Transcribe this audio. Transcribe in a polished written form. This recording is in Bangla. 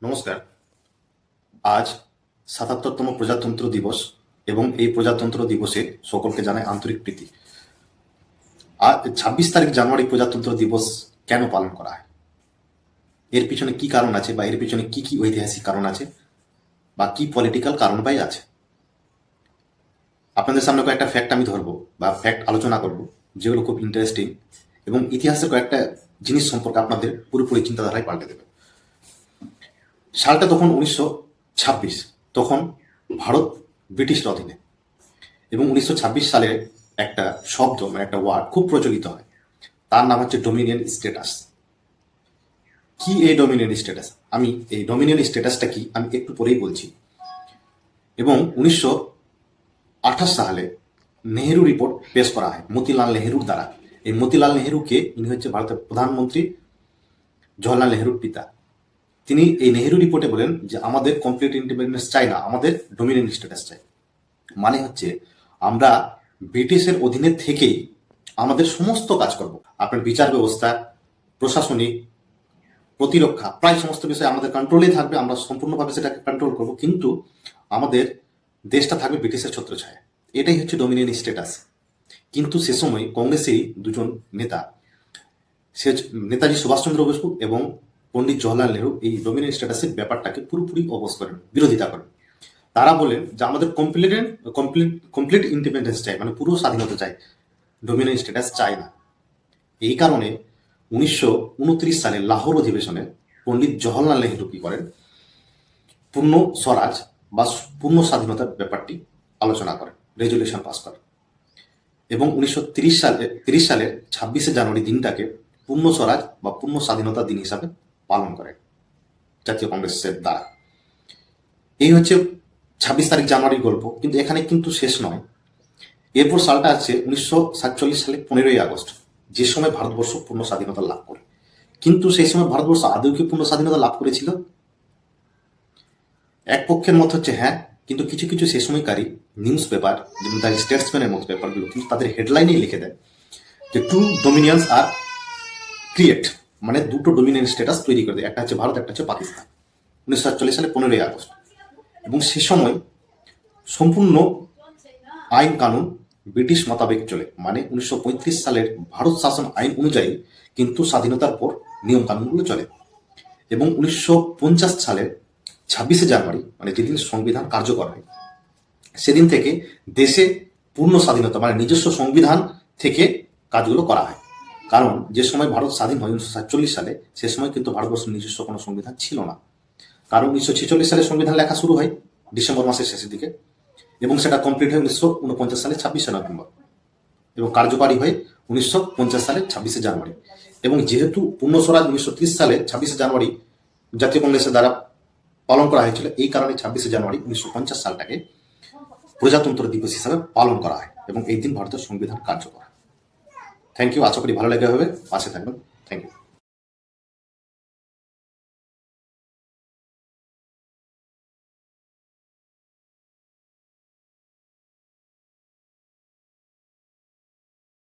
নমস্কার। আজ ৭৭তম প্রজাতন্ত্র দিবস এবং এই প্রজাতন্ত্র দিবসে সকলকে জানাই আন্তরিক প্রীতি। আজ ২৬ তারিখ জানুয়ারি প্রজাতন্ত্র দিবস কেন পালন করা হয়, এর পিছনে কি কারণ আছে বা এর পিছনে কি কি ঐতিহাসিক কারণ আছে বা কি পলিটিক্যাল কারণ পাই আছে, আপনাদের সামনে কয়েকটা ফ্যাক্ট আমি ধরবো বা ফ্যাক্ট আলোচনা করব, যেগুলো খুব ইন্টারেস্টিং এবং ইতিহাসের কয়েকটা জিনিস সম্পর্কে আপনাদের পুরোপুরি চিন্তাধারায় পাল্টে দেবে। সালটা তখন ১৯২৬, তখন ভারত ব্রিটিশের অধীনে, এবং ১৯২৬ সালে একটা শব্দ মানে একটা ওয়ার্ড খুব প্রচলিত হয়, তার নাম হচ্ছে ডোমিনিয়ন স্ট্যাটাস। কি এই ডোমিনিয়ন স্ট্যাটাস? আমি এই ডোমিনিয়ন স্ট্যাটাসটা কি আমি একটু পরেই বলছি। এবং ১৯২৮ সালে নেহেরু রিপোর্ট পেশ করা হয় মতিলাল নেহেরুর দ্বারা। এই মতিলাল নেহেরুকে, ইনি হচ্ছে ভারতের প্রধানমন্ত্রী জওহরলাল নেহেরুর পিতা। তিনি এই নেহেরু রিপোর্টে বলেন যে আমাদের কমপ্লিট ইন্ডিপেন্ডেন্স চাই না, আমাদের ডোমিনিয়ন স্ট্যাটাস চাই। মানে হচ্ছে আমরা ব্রিটিশের অধীনে থেকেই আমাদের সমস্ত কাজ করব। আপনার বিচার ব্যবস্থা, প্রশাসনিক, প্রতিরক্ষা, প্রায় সমস্ত বিষয় আমাদের কন্ট্রোলেই থাকবে, আমরা সম্পূর্ণভাবে সেটাকে কন্ট্রোল করব, কিন্তু আমাদের দেশটা থাকবে ব্রিটিশের ছত্রছায়া। এটাই হচ্ছে ডোমিনিয়ন স্ট্যাটাস। কিন্তু সে সময় কংগ্রেসেরই দুজন নেতা, সে নেতাজি সুভাষচন্দ্র বসু এবং পণ্ডিত জওহরলাল নেহরু, এই ডোমিনিয়ন স্ট্যাটাসের ব্যাপারটাকে পুরোপুরি অপোজ করেন, বিরোধিতা করেন। তারা বলেন যে আমাদের কমপ্লিট ইন্ডিপেন্ডেন্স চাই, মানে পুরো স্বাধীনতা চাই, ডোমিনিয়ন স্ট্যাটাস চাই না। এই কারণে ১৯২৯ সালে লাহোর অধিবেশনে পণ্ডিত জওহরলাল নেহরু কি করেন, পূর্ণ স্বরাজ বা পূর্ণ স্বাধীনতার ব্যাপারটি আলোচনা করেন, রেজলিউশন পাস করেন। এবং ১৯৩০ সালের ২৬শে জানুয়ারি দিনটাকে পূর্ণ স্বরাজ বা পূর্ণ স্বাধীনতা দিন হিসাবে পালন করেন জাতীয় কংগ্রেসের দ্বারা। এই হচ্ছে ২৬ তারিখ জানুয়ারির গল্প, কিন্তু এখানে কিন্তু শেষ নয়। এরপর সালটা আছে ১৯৪৭ সালে ১৫ই আগস্ট, যে সময় ভারতবর্ষ পূর্ণ স্বাধীনতা লাভ করে। কিন্তু সেই সময় ভারতবর্ষ আদৌ কি পূর্ণ স্বাধীনতা লাভ করেছিল? এক পক্ষের মত হচ্ছে হ্যাঁ, কিন্তু কিছু কিছু সে সময়কারী নিউজ পেপার, যেমন দ্য স্টেটসম্যানের মতো পেপারগুলো, কিন্তু তাদের হেডলাইনেই লিখে দেয় যে টু ডোমিনিয়ন্স আর ক্রিয়েট, মানে দুটো ডোমিনিয়ন স্ট্যাটাস তৈরি করে দেয়, একটা হচ্ছে ভারত, একটা হচ্ছে পাকিস্তান। ১৯৪৭ সালে ১৫ই আগস্ট। এবং সে সময় সম্পূর্ণ আইন কানুন ব্রিটিশ মোতাবেক চলে, মানে ১৯৩৫ সালের ভারত শাসন আইন অনুযায়ী কিন্তু স্বাধীনতার পর নিয়ম কানুনগুলো চলে। এবং ১৯৫০ সালের ২৬শে জানুয়ারি, মানে যেদিন সংবিধান কার্যকর হয়, সেদিন থেকে দেশে পূর্ণ স্বাধীনতা, মানে নিজস্ব সংবিধান থেকে কাজগুলো করা হয়। কারণ যে সময় ভারত স্বাধীন হয় ১৯৪৭ সালে, সে সময় কিন্তু ভারতবর্ষের নিজস্ব কোনো সংবিধান ছিল না। কারণ ১৯৪৬ সালে সংবিধান লেখা শুরু হয় ডিসেম্বর মাসের শেষের দিকে, এবং সেটা কমপ্লিট হয় ১৯৪৯ সালে ২৬শে নভেম্বর, এবং কার্যকারী হয় ১৯৫০ সালে ২৬শে জানুয়ারি। এবং যেহেতু পূর্ণ স্বরাজ ১৯৩০ সালে ২৬শে জানুয়ারি জাতীয় কংগ্রেসের দ্বারা পালন করা হয়েছিল, এই কারণে ২৬শে জানুয়ারি ১৯৫০ সালটাকে প্রজাতন্ত্র দিবস হিসাবে পালন করা হয়, এবং এই দিন ভারতের সংবিধান কার্যকর হয়। Thank you. আশা করি ভালো লেগে হবে, পাশে থাকবেন। Thank you.